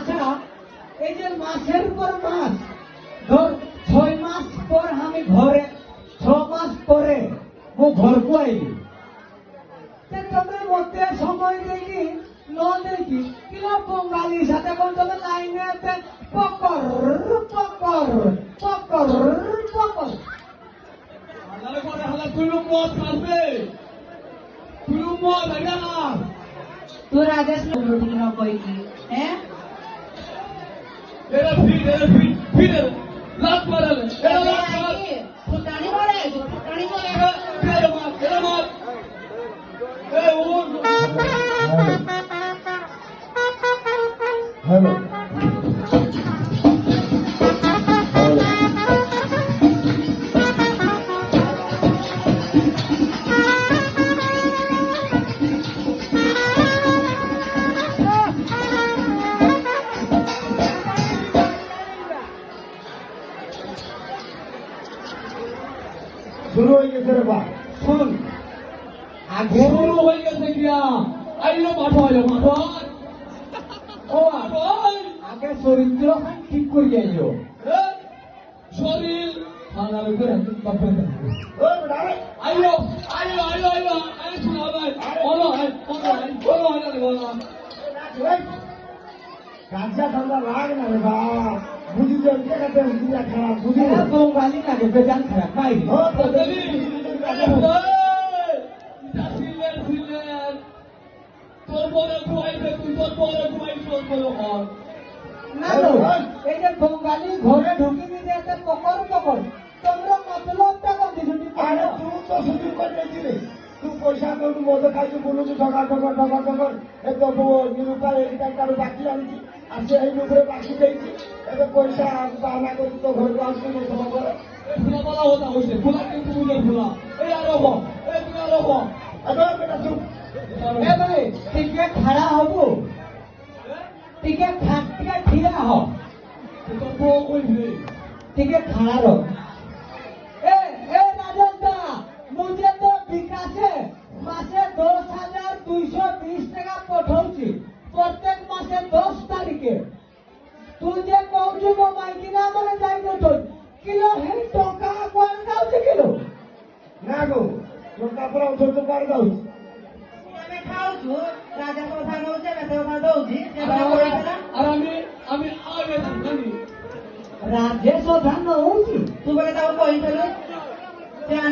আচ্ছা এই যে মাসের পর মাস ধর 6 মাস পর আমি ঘরে 6 মাস পরে মু ঘরকু আইলি তুমি মতে সময় দেখি ন দেখি কিলো বঙ্গালী সাথে কোন তুমি লাইনে পকর পকর পকর পকর আলাদা করে হলা তুলু মত আসবে তুলু মত আইনা तू राजेश रोटी न कोई की हैं এরা ফির লাত মারালে এরা লাত মার फुटानी बोले फुटानी बोले এরা মার এ ও হ্যালো শুরু হয়ে গেছে রে বা শুন আগে শুরু হয়ে গেছে কিয়া আইলো মাঠো ও আগে চরিত্র ঠিক করে যাইও শরীর থানার উপরে বাপরে আইলো শোনা ভাই বলো কাজা ঠান্ডা লাগ না রে বা বুঝি যে জায়গাতে বুঝিয়া খারাপ বুঝি বঙ্গালী লাগে বেজান খারাপ পাই তোর বড় ঘুমাইবে তুই তোর বড় ঘুমাই তোর বড় হন না এই যে বঙ্গালী ঘরে ঢুকি দিতে একটা পকর পকর তোমরা মতলবটা কোন দিছুন আরে তুই তো শুধু করতেছি রে তুই পয়সা কোন মদ খাইতে বলুছি ঠকা এত নিরুপায় এটা কারো বাকি আনছি আর সেই উপরে বাকি দিয়েছি এবার পয়সা বানা করছি তো ঘরে আসবি না তোমার ঘরে খোলা বলা হতা হইছে খোলা কিন্তু বুঝে খোলা এই আরো হ এই তুই আরো হ এবার বেটা চুপ এ ভাই টিকে খাড়া হব টিকে টিকে ঠিরা হ তো বউ কইবে টিকে খাড়া রহ এ রাজন দা মুঝে তো বিকাশে মাসে 10,220 টাকা পাঠাউছি প্রত্যেক মাসে 10 তারিখে তুই যে কৌছু মোবাইল কিনা মানে যাই তো কিলো হে টাকা কোন যাচ্ছে কিলো না গো তোর কাপড় অন্তত পার দাও ଆମେ ଖାଉଛୁ ରାଜା କଥା ନଉଛି ବେତ କଥା ଦଉଛି আর আমি আগে জানি রাজেশ ধান হଉଛି ତୁ ବୋଲେ ତାକୁ କହିଥିଲୁ ସେ